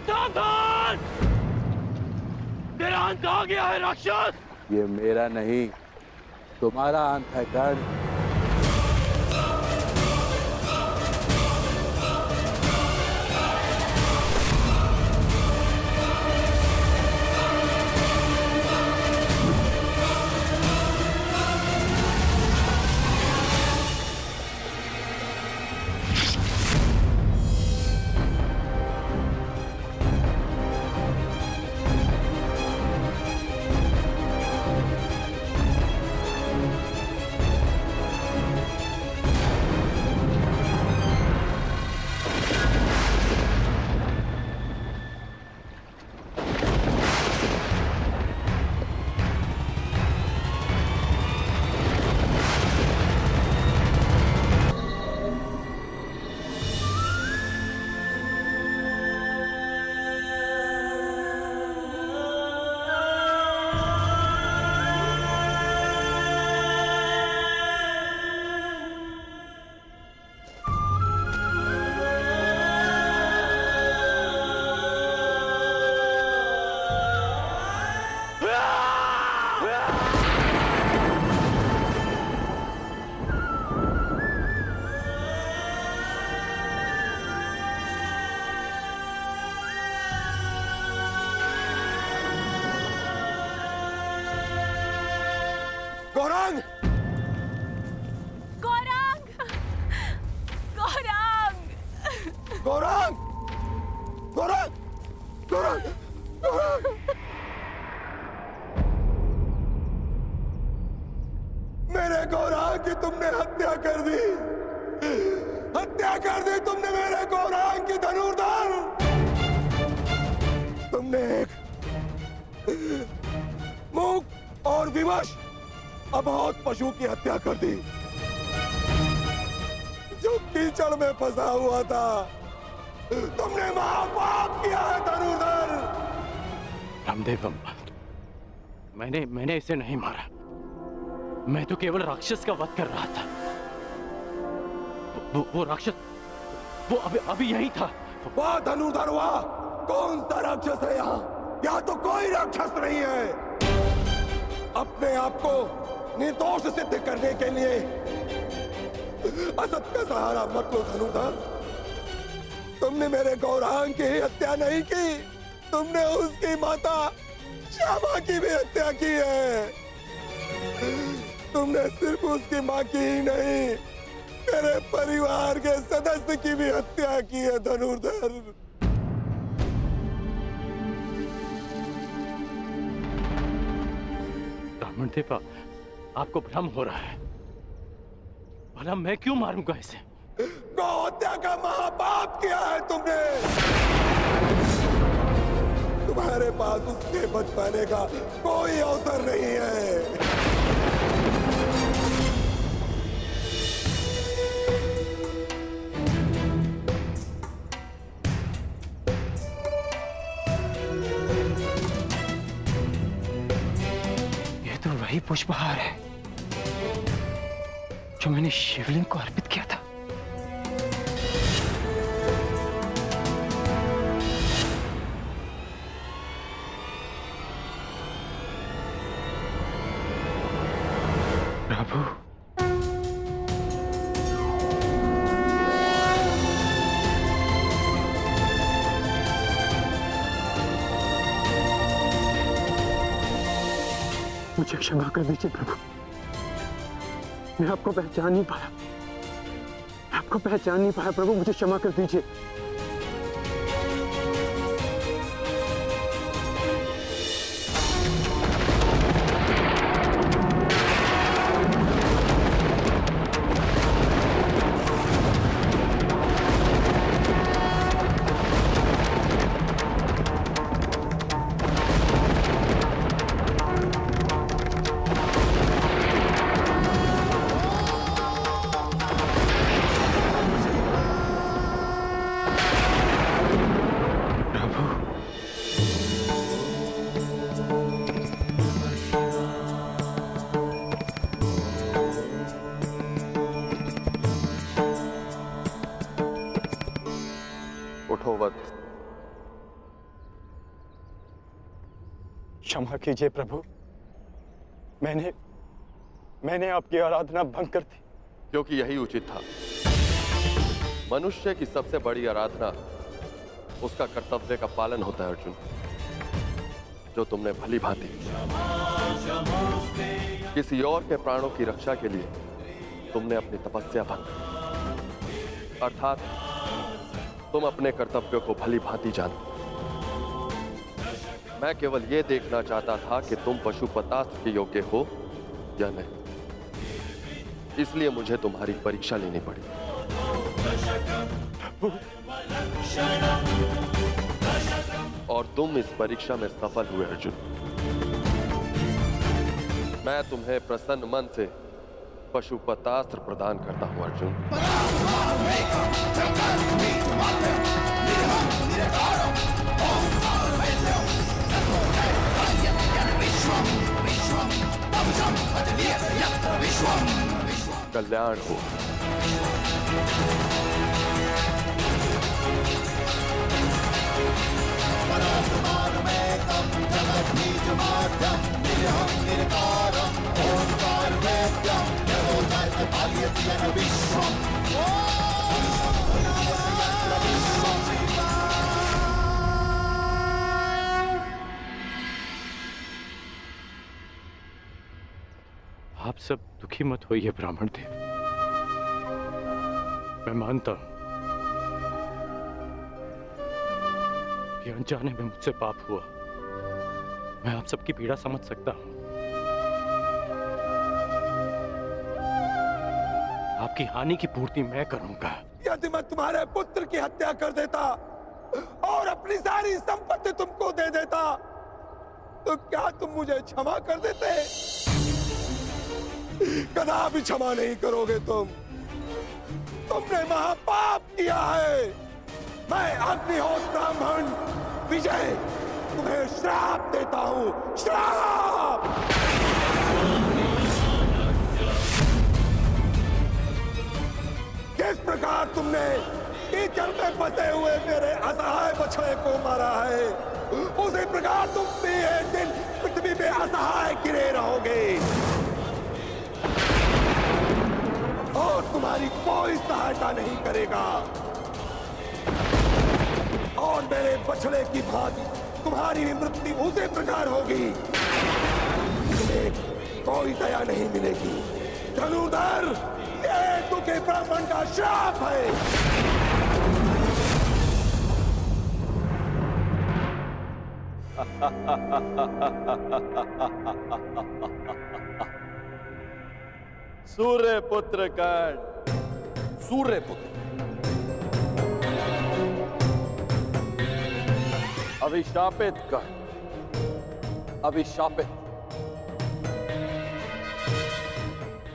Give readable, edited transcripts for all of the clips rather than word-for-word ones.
सावधान! तेरा अंत आ गया है राक्षस। ये मेरा नहीं, तुम्हारा अंत है कर्ण। गौरांग! गौरांग! गौरांग! गौरांग! गौरांग! गौरांग! गौरांग! मेरे गौरांग की तुमने हत्या कर दी। हत्या कर दी तुमने मेरे गौरांग की धनुर्धर। तुमने एक मूक और विवश अबोध पशु की हत्या कर दी, जो कीचड़ में फंसा हुआ था। तुमने महापाप किया है धनुर्धर। रामदेव, मैंने इसे नहीं मारा। मैं तो केवल राक्षस का वध कर रहा था। वो राक्षस वो अभी यही था। वाह धनुर्धर वाह! कौन सा राक्षस है यहाँ तो कोई राक्षस नहीं है। अपने आप को निर्दोष सिद्ध करने के लिए असत का सहारा मत लो धनुर्धर। तुमने मेरे गौरांग की हत्या नहीं की, तुमने उसकी माता श्यामा की भी हत्या की है। तुमने सिर्फ उसकी मां की ही नहीं, मेरे परिवार के सदस्य की भी हत्या की है धनुर्धर। रामदेव, आपको भ्रम हो रहा है। भला मैं क्यों मारूंगा इसे? गौ हत्या का महापाप किया है तुमने। तुम्हारे पास उसके बच पाने का कोई अवसर नहीं है। ये तो वही पुष्पहार है जो मैंने शिवलिंग को अर्पित किया था। प्रभु, मुझे क्षमा कर दीजिए प्रभु। मैं आपको पहचान नहीं पाया। आपको पहचान नहीं पाया प्रभु, मुझे क्षमा कर दीजिए। उठो वत्स, क्षमा कीजिए प्रभु, मैंने आपकी आराधना भंग कर दी। क्योंकि यही उचित था। मनुष्य की सबसे बड़ी आराधना उसका कर्तव्य का पालन होता है अर्जुन, जो तुमने भली भांति किसी और के प्राणों की रक्षा के लिए तुमने अपनी तपस्या भंग की। अर्थात तुम अपने कर्तव्यों को भली भांति जानते। मैं केवल यह देखना चाहता था कि तुम पशुपतास्त्र के योग्य हो या नहीं, इसलिए मुझे तुम्हारी परीक्षा लेनी पड़ी। और तुम इस परीक्षा में सफल हुए अर्जुन। मैं तुम्हें प्रसन्न मन से पशुपतास्त्र प्रदान करता हूं अर्जुन। कल्याण हो। आप सब दुखी मत होइए ब्राह्मण देव, मैं मानता हूं कि अनजाने में मुझसे पाप हुआ। मैं आप सबकी पीड़ा समझ सकता हूं। आपकी हानि की पूर्ति मैं करूंगा। यदि मैं तुम्हारे पुत्र की हत्या कर देता और अपनी सारी संपत्ति तुमको दे देता, तो क्या तुम मुझे क्षमा कर देते? कदापि क्षमा नहीं करोगे तुम। तुमने महापाप किया है। मैं अग्निहोत्र ब्राह्मण विजय तुम्हें श्राप देता हूं। श्राप! किस प्रकार तुमने कीचड़ में फंसे हुए मेरे असहाय बछड़े को मारा है, उसी प्रकार तुम भी एक दिन पृथ्वी पे असहाय गिरे रहोगे और तुम्हारी कोई सहायता नहीं करेगा। और मेरे बछड़े की भांति तुम्हारी भी मृत्यु उसी प्रकार होगी। तुम्हें कोई दया नहीं मिलेगी। धनुर्धर, ये तुझे ब्राह्मण का श्राप है। सूर्य पुत्र कर्ण, सूर्य पुत्र, अभिशापित कर्ण, अभिशापित।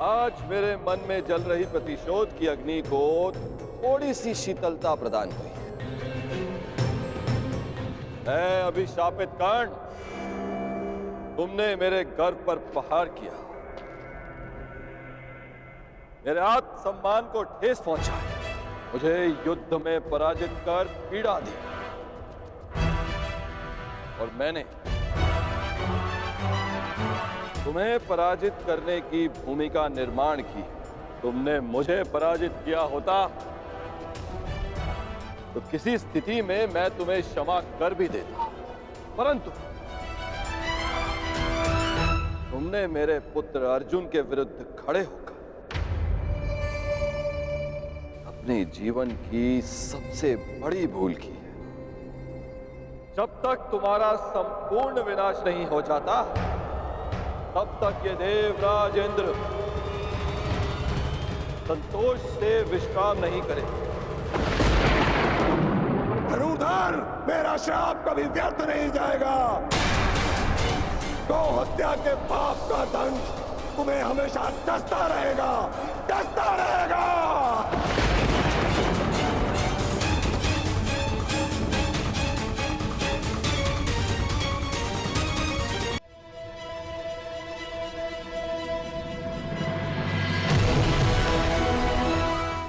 आज मेरे मन में जल रही प्रतिशोध की अग्नि को थोड़ी सी शीतलता प्रदान हुई। मैं अभिशापित कर्ण, तुमने मेरे गर्व पर प्रहार किया, मेरे आत्मसम्मान को ठेस पहुंचाई, मुझे युद्ध में पराजित कर पीड़ा दी। और मैंने तुम्हें पराजित करने की भूमिका निर्माण की। तुमने मुझे पराजित किया होता तो किसी स्थिति में मैं तुम्हें क्षमा कर भी देता, परंतु तुमने मेरे पुत्र अर्जुन के विरुद्ध खड़े होकर अपने जीवन की सबसे बड़ी भूल की है। जब तक तुम्हारा संपूर्ण विनाश नहीं हो जाता, तब तक ये देवराज इंद्र संतोष से विश्राम नहीं करे। धनुर्धर, मेरा श्राप कभी व्यर्थ नहीं जाएगा। गौ हत्या के पाप का दंड तुम्हें हमेशा डसता रहेगा, डसता रहेगा।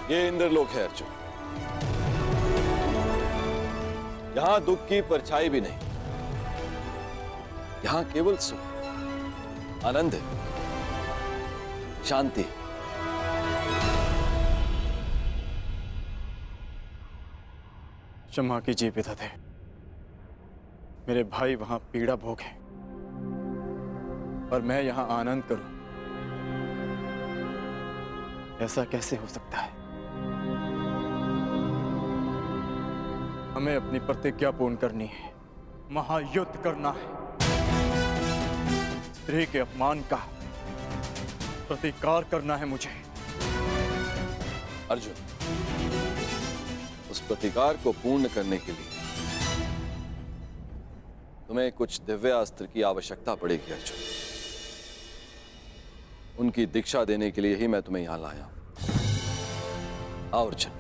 ये इंद्रलोक है अर्जुन, यहां दुख की परछाई भी नहीं। यहां केवल सुख, आनंद है, शांति। क्षमा कीजिए पितादे, मेरे भाई वहां पीड़ा भोग है और मैं यहां आनंद करूं, ऐसा कैसे हो सकता है? हमें अपनी प्रतिज्ञा पूर्ण करनी है, महायुद्ध करना है, स्त्री के अपमान का प्रतिकार करना है मुझे। अर्जुन, उस प्रतिकार को पूर्ण करने के लिए तुम्हें कुछ दिव्य अस्त्र की आवश्यकता पड़ेगी अर्जुन। उनकी दीक्षा देने के लिए ही मैं तुम्हें यहां लाया हूं। आओ अर्जुन,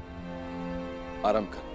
आरंभ कर।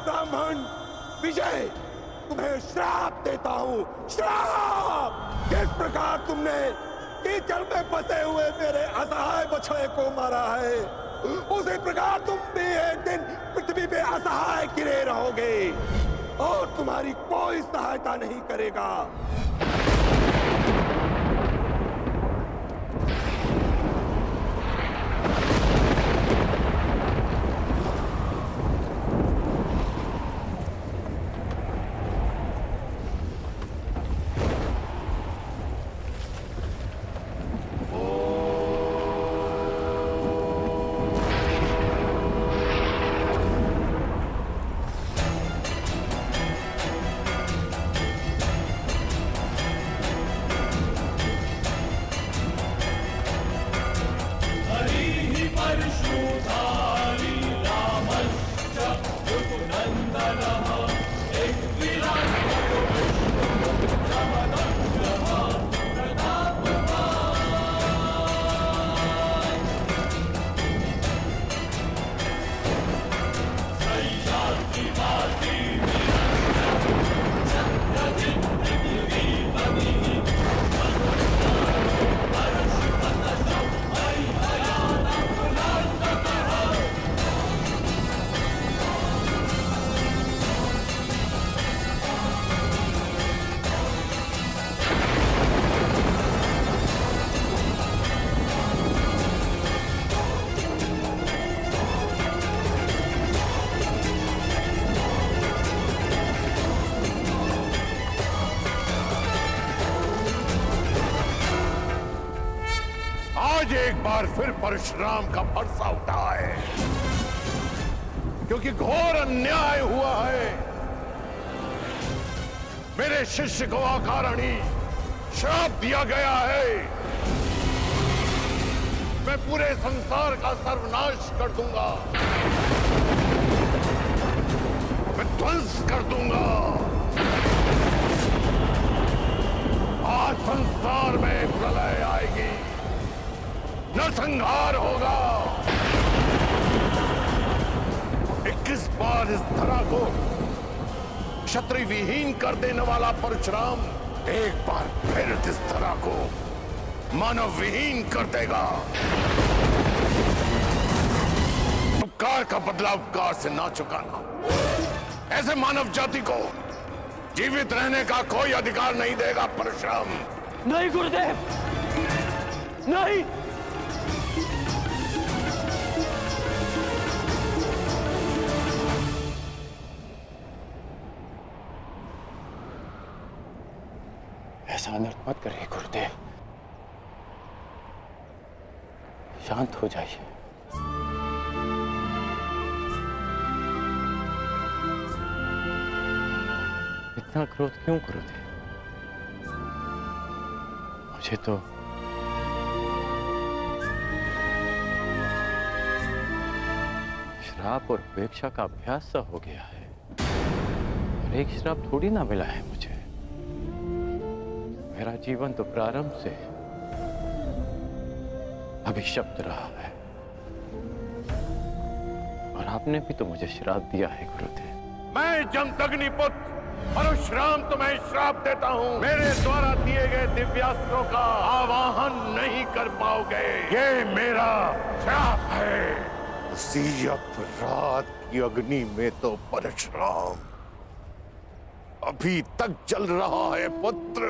ब्राह्मण विजय, तुम्हें श्राप देता हूं, श्राप। किस प्रकार तुमने कीचड़ में फंसे हुए मेरे असहाय बछड़े को मारा है, उसी प्रकार तुम भी एक दिन पृथ्वी पे असहाय गिरे रहोगे और तुम्हारी कोई सहायता नहीं करेगा। आज एक बार फिर परशुराम का फरसा उठा है, क्योंकि घोर अन्याय हुआ है। मेरे शिष्य को अकारण श्राप दिया गया है। मैं पूरे संसार का सर्वनाश कर दूंगा, मैं ध्वंस कर दूंगा। आज संसार में प्रलय आएगी, नरसंहार होगा। 21 बार इस धरा को क्षत्रिय विहीन कर देने वाला परशुराम एक बार फिर इस धरा को मानव विहीन कर देगा। उपकार का बदला उपकार से ना चुकाना, ऐसे मानव जाति को जीवित रहने का कोई अधिकार नहीं देगा परशुराम। नहीं गुरुदेव, नहीं। ऐसा अनर्थ मत करिए गुरुदेव, शांत हो जाइए। इतना क्रोध क्यों करोगे? मुझे तो श्राप और उपेक्षा का अभ्यास सा हो गया है, और एक श्राप थोड़ी ना मिला है मुझे। मेरा जीवन तो प्रारंभ से अभिशप्त रहा है, और आपने भी तो मुझे श्राप दिया है गुरुदेव। मैं जमदग्नि पुत्र परशुराम तुम्हें श्राप देता हूँ, मेरे द्वारा दिए गए दिव्यास्त्रों का आवाहन नहीं कर पाओगे। ये मेरा श्राप है। उसी अपराध की अग्नि में तो परशुराम अभी तक जल रहा है पुत्र।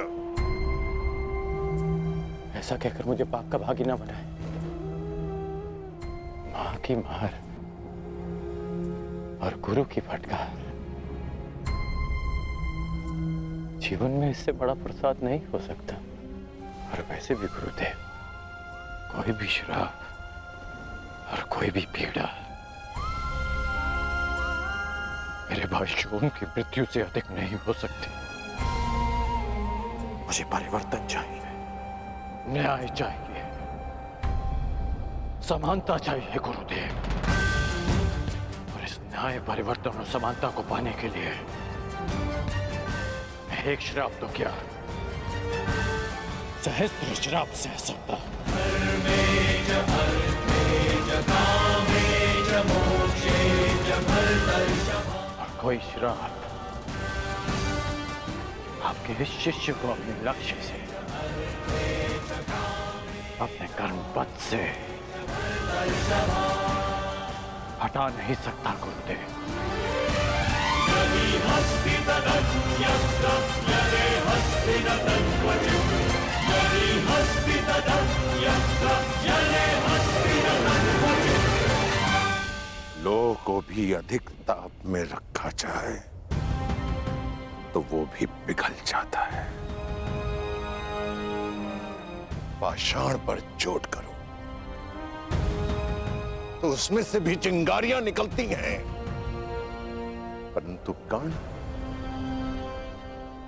ऐसा कहकर मुझे पाप का भागी ना बनाए। मां की मार और गुरु की फटकार, जीवन में इससे बड़ा प्रसाद नहीं हो सकता। और वैसे भी गुरुदेव, कोई भी श्राप और कोई भी पीड़ा मेरे भाइयों की मृत्यु से अधिक नहीं हो सकती। मुझे परिवर्तन चाहिए, न्याय चाहिए, समानता चाहिए गुरुदेव। और इस न्याय, परिवर्तन और समानता को पाने के लिए मैं एक श्राप तो क्या, सहस्त्र श्राप सह सकता। और कोई श्राप आपके इस शिष्य को अपने लक्ष्य से, अपने कर्म पथ से हटा नहीं सकता गुरुदेव। लोह को भी अधिक ताप में रखा जाए तो वो भी पिघल जाता है। पाषाण पर चोट करो तो उसमें से भी चिंगारियां निकलती हैं, परंतु कर्ण,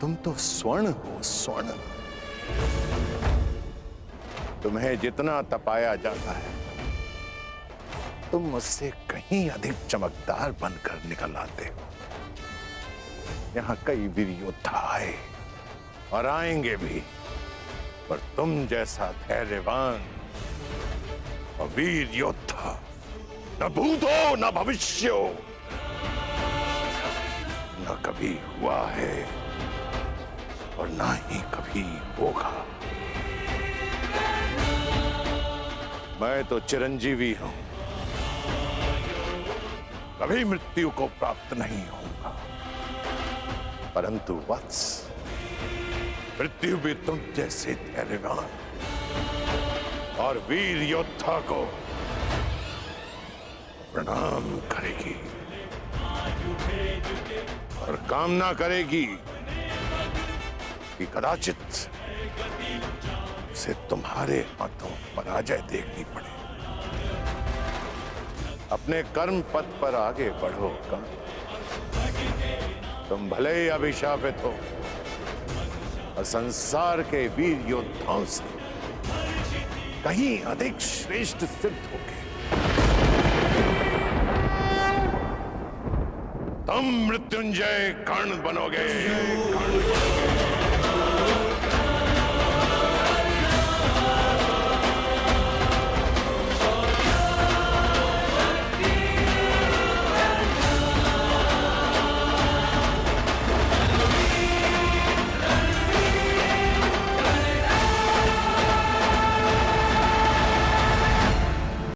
तुम तो स्वर्ण हो, स्वर्ण। तुम्हें जितना तपाया जाता है, तुम मुझसे कहीं अधिक चमकदार बनकर निकल आते हो। यहां कई वीर योद्धा आए और आएंगे भी, पर तुम जैसा धैर्यवान और वीर योद्धा न भूत हो न भविष्य हो, न कभी हुआ है और ना ही कभी होगा। मैं तो चिरंजीवी हूं, कभी मृत्यु को प्राप्त नहीं होगा, परंतु वत्स, मृत्यु भी तुम जैसे धैर्यवान और वीर योद्धा को प्रणाम करेगी और कामना करेगी कि कदाचित से तुम्हारे हाथों पराजय देखनी पड़े। अपने कर्म पथ पर आगे बढ़ो कर्ण। तुम भले ही अभिशापित हो और संसार के वीर योद्धाओं से कहीं अधिक श्रेष्ठ सिद्ध होगे। तुम मृत्युंजय कर्ण बनोगे, कर्ण बनोगे।